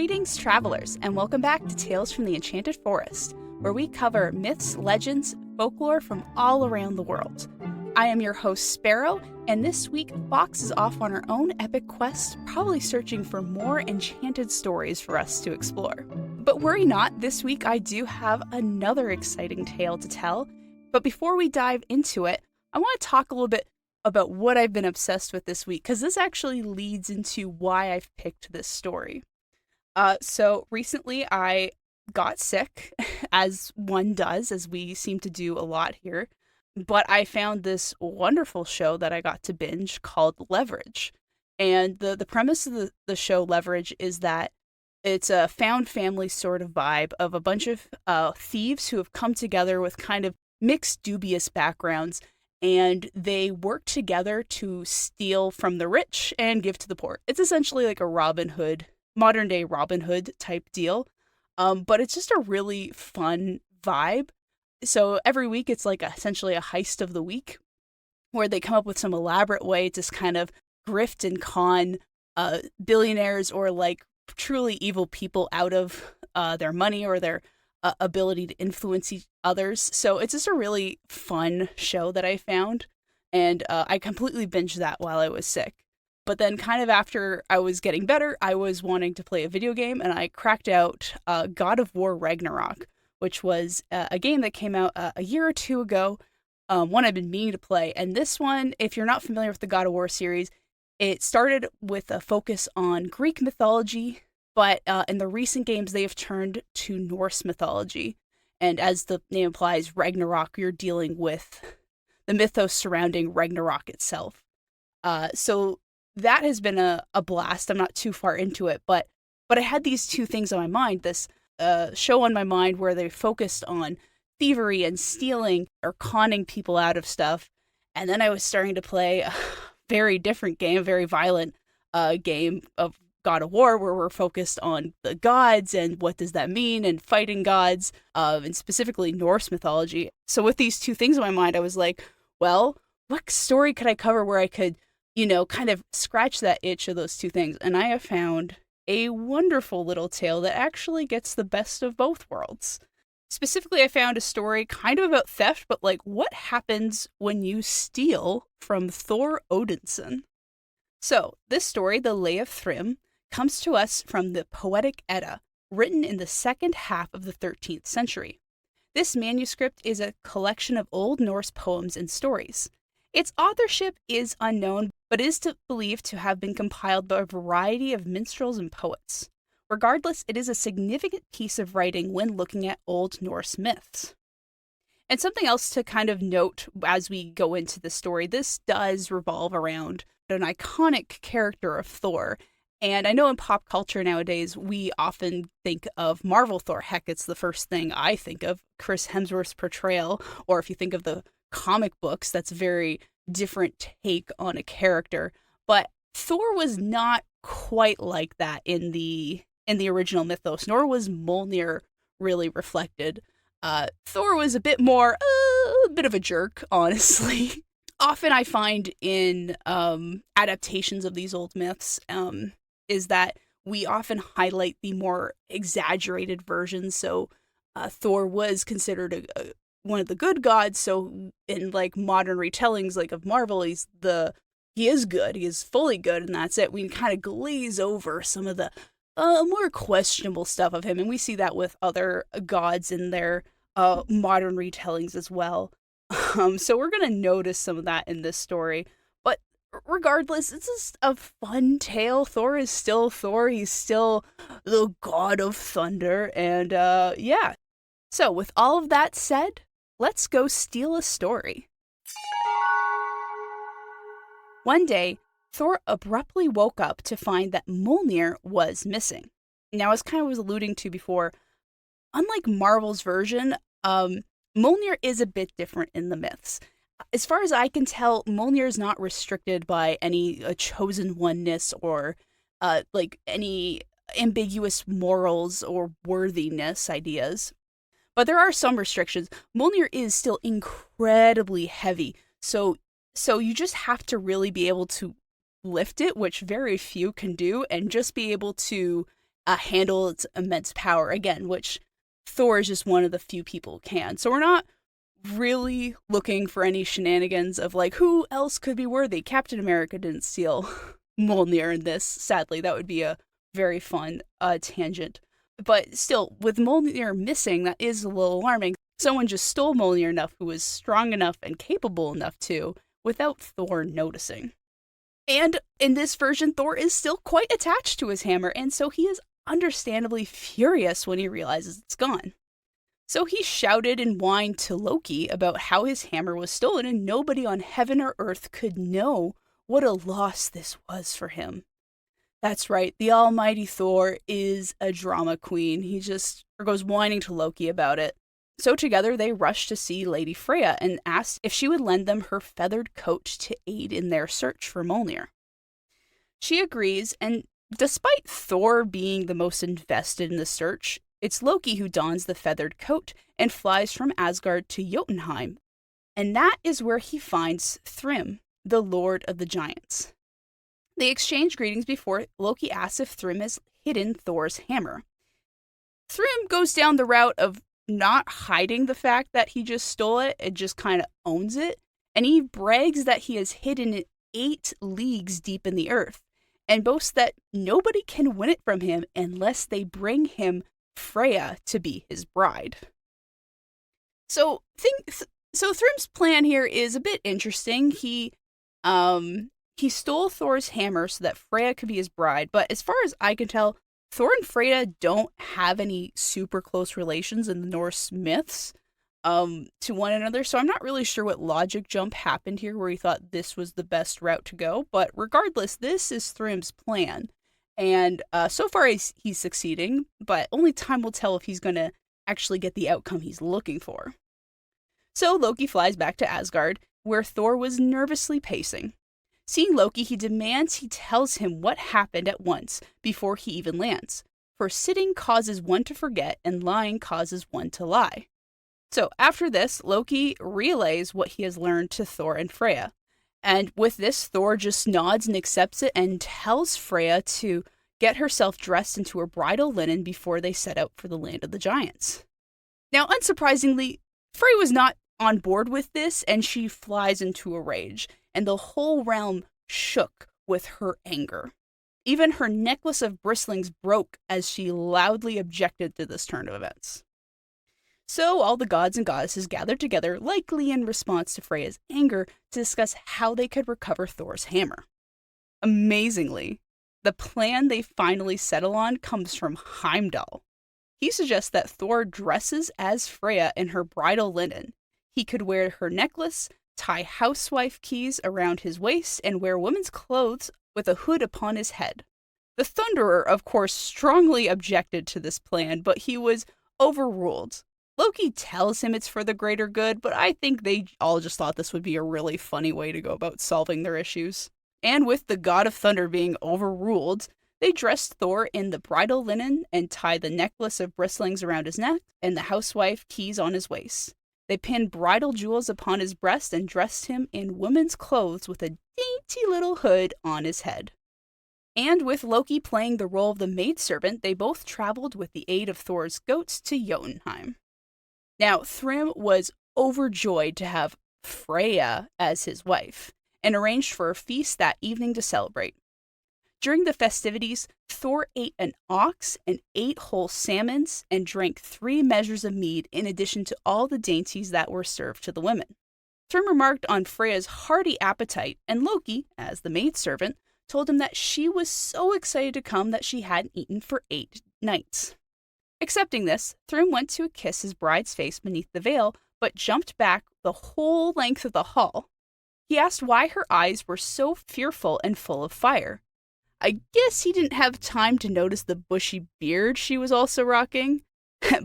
Greetings, travelers, and welcome back to Tales from the Enchanted Forest, where we cover myths, legends, folklore from all around the world. I am your host, Sparrow, and this week, Fox is off on her own epic quest, probably searching for more enchanted stories for us to explore. But worry not, this week I do have another exciting tale to tell. But before we dive into it, I want to talk a little bit about what I've been obsessed with this week, because this actually leads into why I've picked this story. So recently I got sick, as one does, as we seem to do a lot here. But I found this wonderful show that I got to binge called Leverage. And the premise of the show Leverage is that it's a found family sort of vibe of a bunch of thieves who have come together with kind of mixed, dubious backgrounds, and they work together to steal from the rich and give to the poor. It's essentially like a Robin Hood, modern day Robin Hood type deal. But it's just a really fun vibe. So every week it's like essentially a heist of the week where they come up with some elaborate way to kind of grift and con billionaires or like truly evil people out of their money or their ability to influence others. So it's just a really fun show that I found. And I completely binged that while I was sick. But then kind of after I was getting better, I was wanting to play a video game, and I cracked out God of War Ragnarok, which was a game that came out a year or two ago, one I've been meaning to play. And this one, if you're not familiar with the God of War series, it started with a focus on Greek mythology, but in the recent games, they have turned to Norse mythology. And as the name implies, Ragnarok, you're dealing with the mythos surrounding Ragnarok itself. So that has been a blast. I'm not too far into it, but I had these two things on my mind. This show on my mind where they focused on thievery and stealing or conning people out of stuff. And then I was starting to play a very different game, a very violent game of God of War, where we're focused on the gods and what does that mean and fighting gods, and specifically Norse mythology. So with these two things in my mind, I was like, well, what story could I cover where I could, kind of scratch that itch of those two things? And I have found a wonderful little tale that actually gets the best of both worlds. Specifically, I found a story kind of about theft, but like what happens when you steal from Thor Odinson. So this story, the Lay of Thrym, comes to us from the Poetic Edda, written in the second half of the 13th century. This manuscript is a collection of Old Norse poems and stories. Its authorship is unknown, but is believed to have been compiled by a variety of minstrels and poets. Regardless, it is a significant piece of writing when looking at Old Norse myths. And something else to kind of note as we go into the story, this does revolve around an iconic character of Thor. And I know in pop culture nowadays, we often think of Marvel Thor. Heck, it's the first thing I think of, Chris Hemsworth's portrayal. Or if you think of the comic books, that's a very different take on a character. But Thor was not quite like that in the original mythos, nor was Mjolnir really reflected. Thor was a bit more, a bit of a jerk, honestly. Often I find in adaptations of these old myths is that we often highlight the more exaggerated versions. So Thor was considered one of the good gods. So in like modern retellings like of Marvel, he is good. He is fully good, and that's it. We can kind of glaze over some of the more questionable stuff of him, and we see that with other gods in their modern retellings as well. So we're going to notice some of that in this story. But regardless, it's just a fun tale. Thor is still Thor. He's still the god of thunder. And yeah. So with all of that said, let's go steal a story. One day, Thor abruptly woke up to find that Mjolnir was missing. Now, as kind of was alluding to before, unlike Marvel's version, Mjolnir is a bit different in the myths. As far as I can tell, Mjolnir is not restricted by any chosen oneness or like any ambiguous morals or worthiness ideas. But there are some restrictions. Mjolnir is still incredibly heavy, so you just have to really be able to lift it, which very few can do, and just be able to handle its immense power again, which Thor is just one of the few people who can. So we're not really looking for any shenanigans of like, who else could be worthy? Captain America didn't steal Mjolnir in this. Sadly, that would be a very fun tangent. But still, with Mjolnir missing, that is a little alarming. Someone just stole Mjolnir enough who was strong enough and capable enough to, without Thor noticing. And in this version, Thor is still quite attached to his hammer, and so he is understandably furious when he realizes it's gone. So he shouted and whined to Loki about how his hammer was stolen, and nobody on heaven or earth could know what a loss this was for him. That's right, the almighty Thor is a drama queen. He just goes whining to Loki about it. So together they rush to see Lady Freya and ask if she would lend them her feathered coat to aid in their search for Mjolnir. She agrees, and despite Thor being the most invested in the search, it's Loki who dons the feathered coat and flies from Asgard to Jotunheim. And that is where he finds Thrym, the Lord of the Giants. They exchange greetings before Loki asks if Thrym has hidden Thor's hammer. Thrym goes down the route of not hiding the fact that he just stole it and just kind of owns it. And he brags that he has hidden it 8 leagues deep in the earth and boasts that nobody can win it from him unless they bring him Freya to be his bride. So Thrym's plan here is a bit interesting. He stole Thor's hammer so that Freya could be his bride, but as far as I can tell, Thor and Freya don't have any super close relations in the Norse myths to one another, so I'm not really sure what logic jump happened here where he thought this was the best route to go, but regardless, this is Thrym's plan, and so far he's succeeding, but only time will tell if he's going to actually get the outcome he's looking for. So Loki flies back to Asgard, where Thor was nervously pacing. Seeing Loki, he demands he tells him what happened at once before he even lands, for sitting causes one to forget and lying causes one to lie. So after this, Loki relays what he has learned to Thor and Freya. And with this, Thor just nods and accepts it and tells Freya to get herself dressed into her bridal linen before they set out for the land of the giants. Now, unsurprisingly, Freya was not on board with this, and she flies into a rage, and the whole realm shook with her anger. Even her necklace of bristlings broke as she loudly objected to this turn of events. So all the gods and goddesses gathered together, likely in response to Freya's anger, to discuss how they could recover Thor's hammer. Amazingly, the plan they finally settle on comes from Heimdall. He suggests that Thor dresses as Freya in her bridal linen. He could wear her necklace, tie housewife keys around his waist, and wear women's clothes with a hood upon his head. The Thunderer, of course, strongly objected to this plan, but he was overruled. Loki tells him it's for the greater good, but I think they all just thought this would be a really funny way to go about solving their issues. And with the god of thunder being overruled, they dressed Thor in the bridal linen and tied the necklace of bristlings around his neck and the housewife keys on his waist. They pinned bridal jewels upon his breast and dressed him in women's clothes with a dainty little hood on his head. And with Loki playing the role of the maidservant, they both traveled with the aid of Thor's goats to Jotunheim. Now, Thrym was overjoyed to have Freya as his wife, and arranged for a feast that evening to celebrate. During the festivities, Thor ate an ox and 8 whole salmons and drank 3 measures of mead in addition to all the dainties that were served to the women. Thrym remarked on Freya's hearty appetite, and Loki, as the maidservant, told him that she was so excited to come that she hadn't eaten for 8 nights. Accepting this, Thrym went to kiss his bride's face beneath the veil, but jumped back the whole length of the hall. He asked why her eyes were so fearful and full of fire. I guess he didn't have time to notice the bushy beard she was also rocking.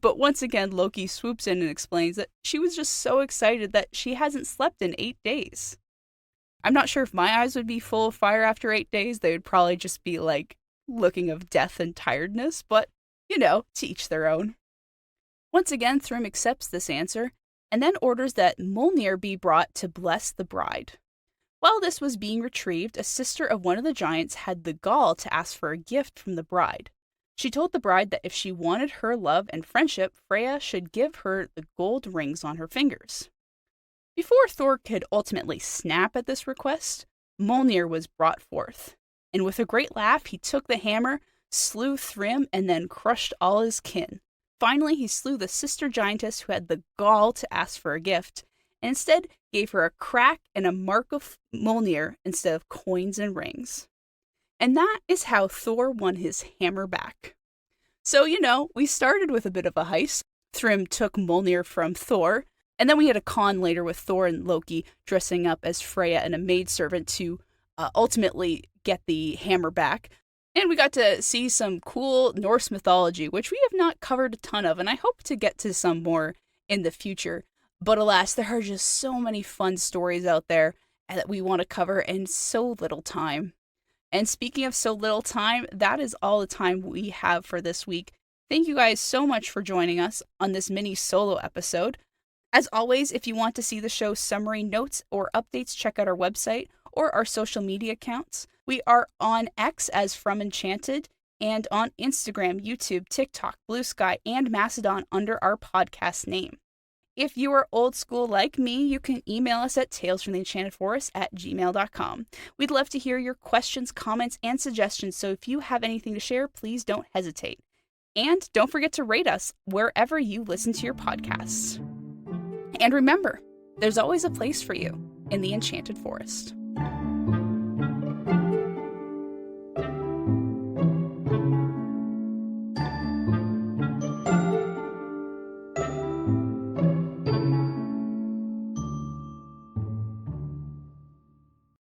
But once again, Loki swoops in and explains that she was just so excited that she hasn't slept in 8 days. I'm not sure if my eyes would be full of fire after 8 days. They would probably just be like looking of death and tiredness, but, to each their own. Once again, Thrym accepts this answer and then orders that Mjolnir be brought to bless the bride. While this was being retrieved, a sister of one of the giants had the gall to ask for a gift from the bride. She told the bride that if she wanted her love and friendship, Freya should give her the gold rings on her fingers. Before Thor could ultimately snap at this request, Mjolnir was brought forth, and with a great laugh, he took the hammer, slew Thrym, and then crushed all his kin. Finally, he slew the sister giantess who had the gall to ask for a gift, and instead gave her a crack and a mark of Mjolnir instead of coins and rings. And that is how Thor won his hammer back. So, we started with a bit of a heist. Thrym took Mjolnir from Thor, and then we had a con later with Thor and Loki dressing up as Freya and a maidservant to ultimately get the hammer back. And we got to see some cool Norse mythology, which we have not covered a ton of, and I hope to get to some more in the future. But alas, there are just so many fun stories out there that we want to cover in so little time. And speaking of so little time, that is all the time we have for this week. Thank you guys so much for joining us on this mini solo episode. As always, if you want to see the show's summary, notes, or updates, check out our website or our social media accounts. We are on X as From Enchanted and on Instagram, YouTube, TikTok, Bluesky, and Mastodon under our podcast name. If you are old school like me, you can email us at talesfromtheenchantedforest@gmail.com. We'd love to hear your questions, comments, and suggestions, so if you have anything to share, please don't hesitate. And don't forget to rate us wherever you listen to your podcasts. And remember, there's always a place for you in the Enchanted Forest.